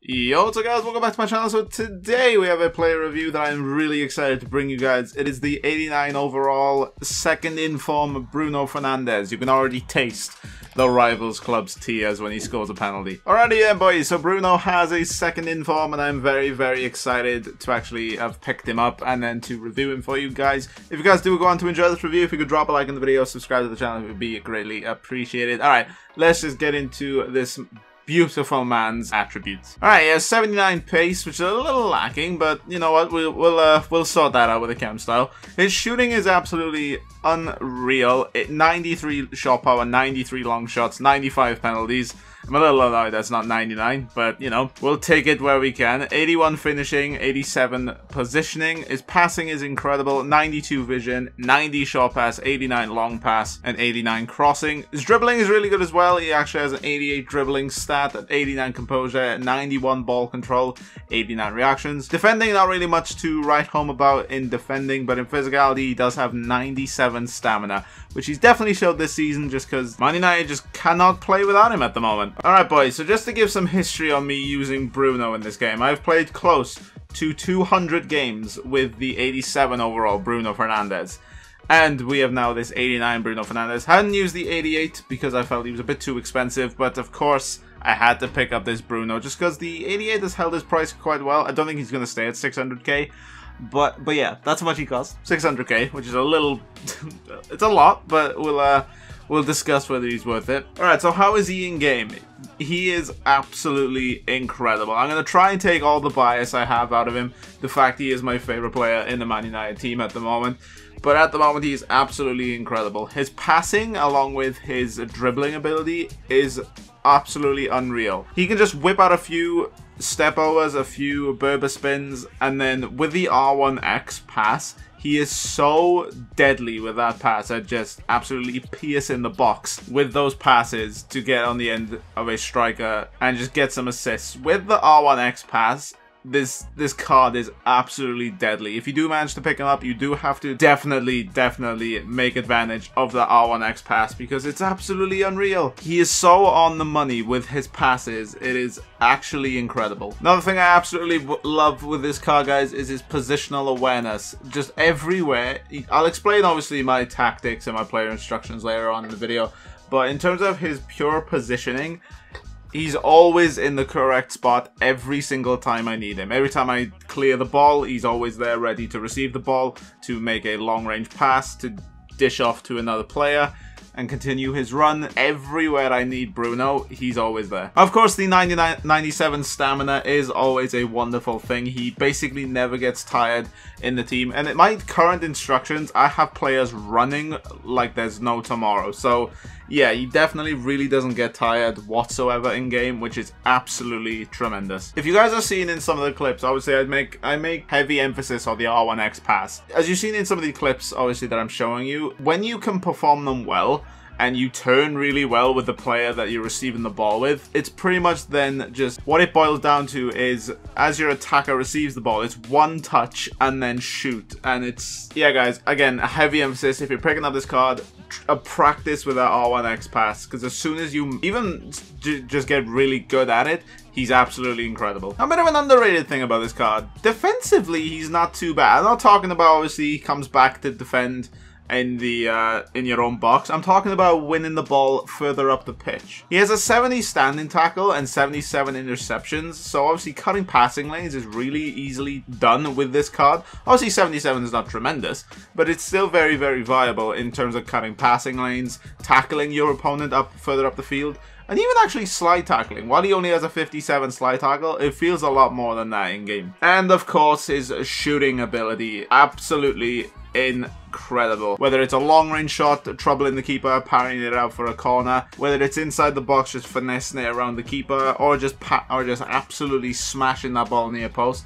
Yo, what's up guys, welcome back to my channel. So today we have a player review that I'm really excited to bring you guys. It is the 89 overall second inform Bruno Fernandes. You can already taste the rivals club's tears when he scores a penalty. Alrighty then boys, so Bruno has a second inform and I'm very excited to actually have picked him up and then to review him for you guys. If you guys do go on to enjoy this review, if you could drop a like in the video, subscribe to the channel, it would be greatly appreciated. Alright, let's just get into this beautiful man's attributes. Alright, he has 79 pace, which is a little lacking, but you know what, we'll sort that out with a chem style. His shooting is absolutely unreal. 93 shot power, 93 long shots, 95 penalties. I'm a little annoyed that's not 99, but you know, we'll take it where we can. 81 finishing, 87 positioning. His passing is incredible, 92 vision, 90 short pass, 89 long pass, and 89 crossing. His dribbling is really good as well. He actually has an 88 dribbling stat, 89 composure, 91 ball control, 89 reactions. Defending, not really much to write home about in defending, but in physicality, he does have 97 stamina, which he's definitely showed this season just because Man United just cannot play without him at the moment. Alright boys, so just to give some history on me using Bruno in this game, I've played close to 200 games with the 87 overall Bruno Fernandes. And we have now this 89 Bruno Fernandes. Hadn't used the 88 because I felt he was a bit too expensive, but of course I had to pick up this Bruno just because the 88 has held his price quite well. I don't think he's going to stay at 600k. But yeah, that's how much he costs. 600k, which is a little... it's a lot, but we'll discuss whether he's worth it. Alright, so how is he in game? He is absolutely incredible. I'm going to try and take all the bias I have out of him. The fact he is my favorite player in the Man United team at the moment. But at the moment, he is absolutely incredible. His passing, along with his dribbling ability, is absolutely unreal. He can just whip out a few step overs, a few Berber spins, and then with the R1X pass, he is so deadly with that pass at just absolutely piercing the box with those passes to get on the end of a striker and just get some assists. With the R1X pass, this card is absolutely deadly. If you do manage to pick him up, you do have to definitely make advantage of the R1X pass because it's absolutely unreal. He is so on the money with his passes. It is actually incredible. Another thing I absolutely love with this card, guys, is his positional awareness. Just everywhere. I'll explain, obviously, my tactics and my player instructions later on in the video, but in terms of his pure positioning, he's always in the correct spot every single time I need him. Every time I clear the ball, he's always there ready to receive the ball, to make a long-range pass, to dish off to another player, and continue his run. Everywhere I need Bruno, he's always there. Of course, the 97 stamina is always a wonderful thing. He basically never gets tired in the team. And in my current instructions, I have players running like there's no tomorrow. So yeah, he definitely really doesn't get tired whatsoever in game, which is absolutely tremendous. If you guys are seeing in some of the clips, obviously I make heavy emphasis on the R1X pass. As you've seen in some of the clips, obviously, that I'm showing you, when you can perform them well, and you turn really well with the player that you're receiving the ball with, it's pretty much then just what it boils down to is as your attacker receives the ball, it's one touch and then shoot. And it's, yeah guys, again, a heavy emphasis. If you're picking up this card, practice with that R1X pass, because as soon as you even just get really good at it, he's absolutely incredible. A bit of an underrated thing about this card, defensively he's not too bad. I'm not talking about obviously he comes back to defend in your own box. I'm talking about winning the ball further up the pitch. He has a 70 standing tackle and 77 interceptions, so obviously cutting passing lanes is really easily done with this card. Obviously 77 is not tremendous, but it's still very viable in terms of cutting passing lanes, tackling your opponent further up the field, and even actually slide tackling. While he only has a 57 slide tackle, it feels a lot more than that in game. And of course, his shooting ability, absolutely incredible. Whether it's a long range shot, troubling the keeper, parrying it out for a corner, whether it's inside the box, just finessing it around the keeper, or just absolutely smashing that ball near post.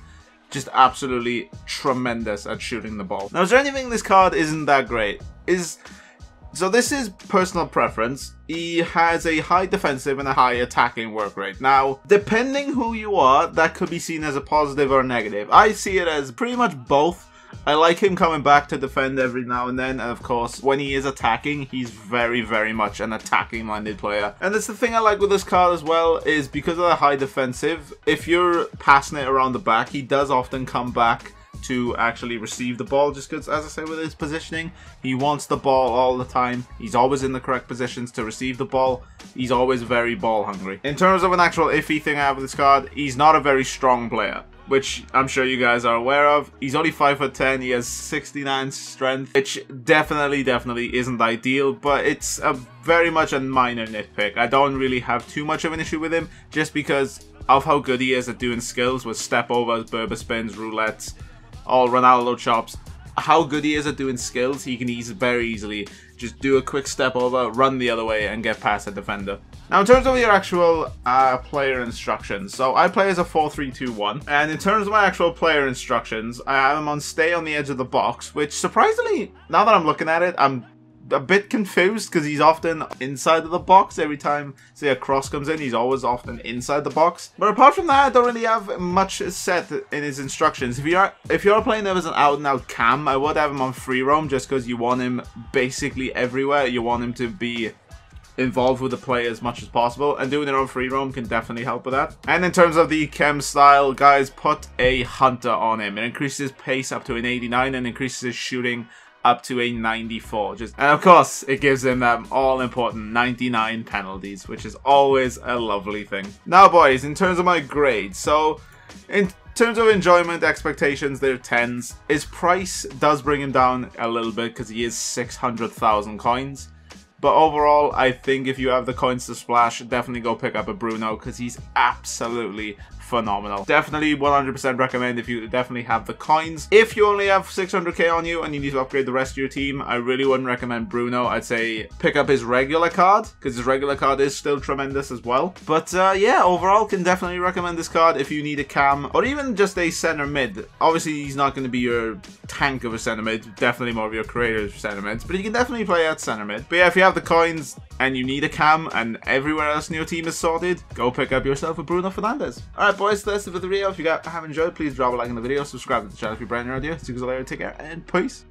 Just absolutely tremendous at shooting the ball. Now, is there anything this card isn't that great? So this is personal preference. He has a high defensive and a high attacking work rate. Now, depending who you are, that could be seen as a positive or a negative. I see it as pretty much both. I like him coming back to defend every now and then, and of course, when he is attacking, he's very, very much an attacking-minded player. And that's the thing I like with this card as well, is because of the high defensive, if you're passing it around the back, he does often come back to actually receive the ball, just because, as I say, with his positioning, he wants the ball all the time. He's always in the correct positions to receive the ball. He's always very ball hungry. In terms of an actual iffy thing I have with this card, he's not a very strong player, which I'm sure you guys are aware of. He's only 5'10", he has 69 strength, which definitely isn't ideal, but it's a very much a minor nitpick. I don't really have too much of an issue with him, just because of how good he is at doing skills with step overs, Berber spins, roulettes, all Ronaldo chops. How good he is at doing skills, he can very easily just do a quick step over, run the other way, and get past a defender. Now, in terms of your actual player instructions, so I play as a 4-3-2-1, and in terms of my actual player instructions, I have him on stay on the edge of the box, which surprisingly, now that I'm looking at it, I'm a bit confused because he's often inside of the box. Every time, say, a cross comes in, he's always often inside the box. But apart from that, I don't really have much set in his instructions. If you're playing him as an out-and-out cam, I would have him on free roam just because you want him basically everywhere. You want him to be involved with the play as much as possible, and doing it on free roam can definitely help with that. And in terms of the chem style, guys, put a hunter on him. It increases his pace up to an 89 and increases his shooting up to a 94. And of course, it gives him that all-important 99 penalties, which is always a lovely thing. Now, boys, in terms of my grades, so in terms of enjoyment expectations, they're 10s. His price does bring him down a little bit because he is 600,000 coins. But overall, I think if you have the coins to splash, definitely go pick up a Bruno because he's absolutely phenomenal. Definitely 100% recommend if you definitely have the coins. If you only have 600k on you and you need to upgrade the rest of your team, I really wouldn't recommend Bruno. I'd say pick up his regular card because his regular card is still tremendous as well. But yeah, overall can definitely recommend this card if you need a cam or even just a center mid. Obviously, he's not going to be your tank of a center mid, definitely more of your creator's center mids, but you can definitely play at center mid. But yeah, if you have the coins and you need a cam and everywhere else in your team is sorted, go pick up yourself a Bruno Fernandes. Alright, boys, that's it for the video. If you have enjoyed, please drop a like on the video, subscribe to the channel if you're brand new around here. See you guys later, take care, and peace.